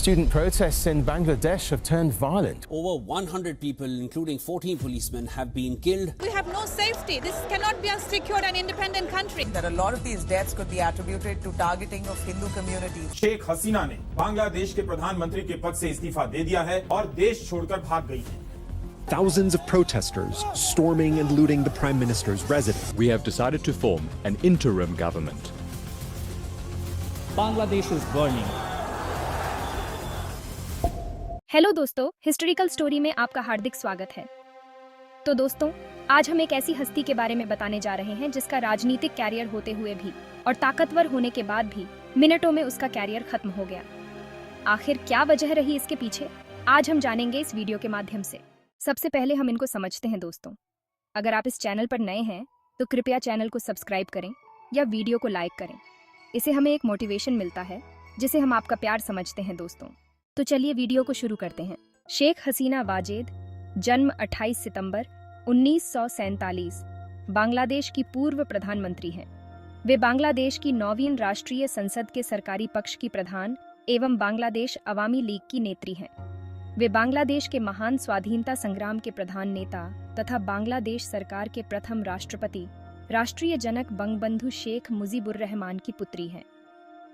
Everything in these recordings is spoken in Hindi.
Student protests in Bangladesh have turned violent. Over 100 people, including 14 policemen, have been killed. We have no safety. This cannot be a secure and independent country. That a lot of these deaths could be attributed to targeting of Hindu communities. Sheikh Hasina ने बांग्लादेश के प्रधानमंत्री के पद से इस्तीफा दे दिया है और देश छोड़कर भाग गई है। Thousands of protesters storming and looting the Prime Minister's residence. We have decided to form an interim government. Bangladesh is burning. Hello दोस्तों, हिस्टोरिकल स्टोरी में आपका हार्दिक स्वागत है। तो दोस्तों, आज हम एक ऐसी हस्ती के बारे में बताने जा रहे हैं जिसका राजनीतिक कैरियर होते हुए भी और ताकतवर होने के बाद भी मिनटों में उसका कैरियर खत्म हो गया। आखिर क्या वजह रही इसके पीछे, आज हम जानेंगे इस वीडियो के माध्यम से। सबसे पहले हम इनको समझते हैं दोस्तों। अगर आप इस चैनल पर नए हैं तो कृपया चैनल को सब्सक्राइब करें या वीडियो को लाइक करें। इससे हमें एक मोटिवेशन मिलता है जिसे हम आपका प्यार समझते हैं दोस्तों। तो चलिए वीडियो को शुरू करते हैं। शेख हसीना वाजेद, जन्म 28 सितंबर 1947, बांग्लादेश की पूर्व प्रधानमंत्री हैं। वे बांग्लादेश की 9वीं राष्ट्रीय संसद के सरकारी पक्ष की प्रधान एवं बांग्लादेश अवामी लीग की नेत्री हैं। वे बांग्लादेश के महान स्वाधीनता संग्राम के प्रधान नेता तथा बांग्लादेश सरकार के प्रथम राष्ट्रपति, राष्ट्रीय जनक बंगबंधु शेख मुजीबुर रहमान की पुत्री हैं।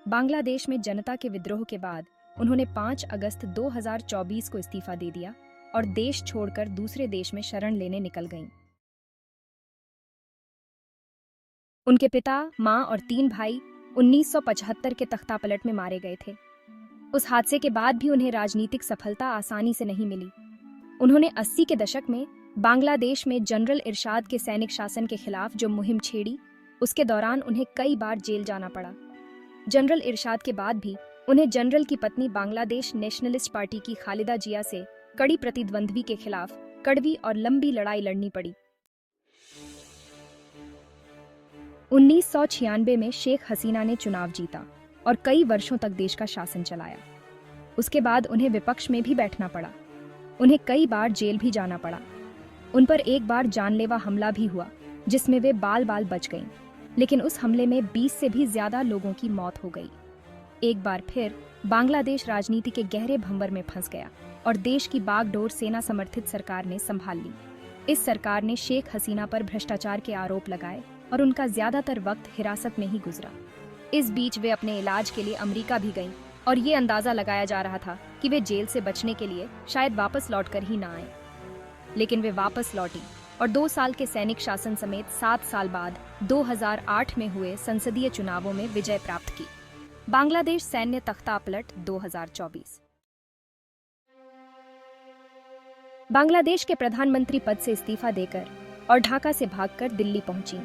बांग्लादेश में जनता के विद्रोह के बाद उन्होंने 5 अगस्त 2024 को इस्तीफा दे दिया और देश छोड़कर दूसरे देश में शरण लेने निकल गईं। उनके पिता, मां और 3 भाई 1975 के तख्तापलट में मारे गए थे। उस हादसे के बाद भी उन्हें राजनीतिक सफलता आसानी से नहीं मिली। उन्होंने 80 के दशक में बांग्लादेश में जनरल इरशाद के सैनिक शासन के खिलाफ जो मुहिम छेड़ी, उसके दौरान उन्हें कई बार जेल जाना पड़ा। जनरल इरशाद के बाद भी उन्हें जनरल की पत्नी बांग्लादेश नेशनलिस्ट पार्टी की खालिदा जिया से कड़ी प्रतिद्वंद्वी के खिलाफ कड़वी और लंबी लड़ाई लड़नी पड़ी। 1996 में शेख हसीना ने चुनाव जीता और कई वर्षों तक देश का शासन चलाया। उसके बाद उन्हें विपक्ष में भी बैठना पड़ा। उन्हें कई बार जेल भी जाना पड़ा। उन पर एक बार जानलेवा हमला भी हुआ जिसमें वे बाल बाल बच गईं, लेकिन उस हमले में 20 से भी ज्यादा लोगों की मौत हो गई। एक बार फिर बांग्लादेश राजनीति के गहरे भंवर में फंस गया और देश की बागडोर सेना समर्थित सरकार ने संभाल ली। इस सरकार ने शेख हसीना पर भ्रष्टाचार के आरोप लगाए और उनका ज्यादातर वक्त हिरासत में ही गुजरा। इस बीच वे अपने इलाज के लिए अमेरिका भी गईं और ये अंदाजा लगाया जा रहा था कि वे जेल से बचने के लिए शायद वापस लौटकर ही ना आए, लेकिन वे वापस लौटी और 2 साल के सैनिक शासन समेत 7 साल बाद 2008 में हुए संसदीय चुनावों में विजय प्राप्त की। बांग्लादेश सैन्य तख्तापलट 2024। बांग्लादेश के प्रधानमंत्री पद से इस्तीफा देकर और ढाका से भागकर दिल्ली पहुंची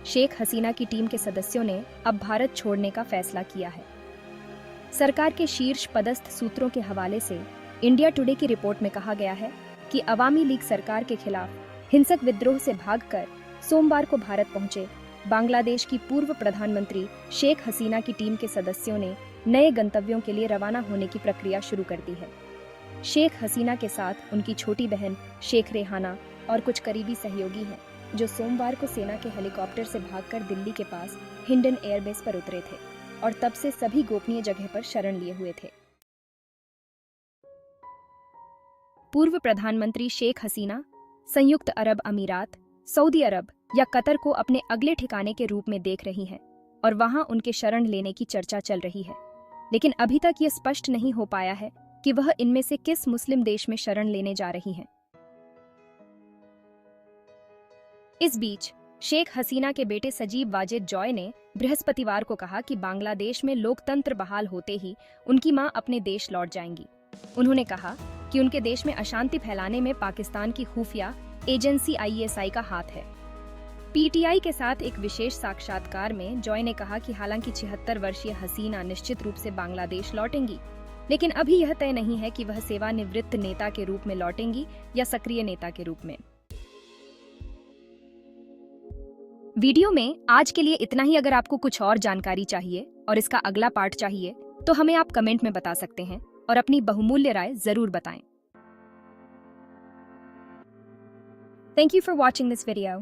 शेख हसीना की टीम के सदस्यों ने अब भारत छोड़ने का फैसला किया है। सरकार के शीर्ष पदस्थ सूत्रों के हवाले से इंडिया टुडे की रिपोर्ट में कहा गया है कि अवामी लीग सरकार के खिलाफ हिंसक विद्रोह से भागकर सोमवार को भारत पहुंचे बांग्लादेश की पूर्व प्रधानमंत्री शेख हसीना की टीम के सदस्यों ने नए गंतव्यों के लिए रवाना होने की प्रक्रिया शुरू कर दी है। शेख हसीना के साथ उनकी छोटी बहन शेख रेहाना और कुछ करीबी सहयोगी हैं, जो सोमवार को सेना के हेलीकॉप्टर से भागकर दिल्ली के पास हिंडन एयरबेस पर उतरे थे और तब से सभी गोपनीय जगह पर शरण लिए हुए थे। पूर्व प्रधानमंत्री शेख हसीना संयुक्त अरब अमीरात, सऊदी अरब या कतर को अपने अगले ठिकाने के रूप में देख रही हैं और वहां उनके शरण लेने की चर्चा चल रही है, लेकिन अभी तक ये स्पष्ट नहीं हो पाया है कि वह इनमें से किस मुस्लिम देश में शरण लेने जा रही हैं। इस बीच शेख हसीना के बेटे सजीब वाजेद जॉय ने बृहस्पतिवार को कहा कि बांग्लादेश में लोकतंत्र बहाल होते ही उनकी मां अपने देश लौट जाएंगी। उन्होंने कहा कि उनके देश में अशांति फैलाने में पाकिस्तान की खुफिया एजेंसी ISI का हाथ है। PTI के साथ एक विशेष साक्षात्कार में जॉय ने कहा कि हालांकि 76 वर्षीय हसीना निश्चित रूप से बांग्लादेश लौटेंगी, लेकिन अभी यह तय नहीं है कि वह सेवानिवृत्त नेता के रूप में लौटेंगी या सक्रिय नेता के रूप में। वीडियो में आज के लिए इतना ही। अगर आपको कुछ और जानकारी चाहिए और इसका अगला पार्ट चाहिए तो हमें आप कमेंट में बता सकते हैं और अपनी बहुमूल्य राय जरूर बताएं। Thank you for watching this video.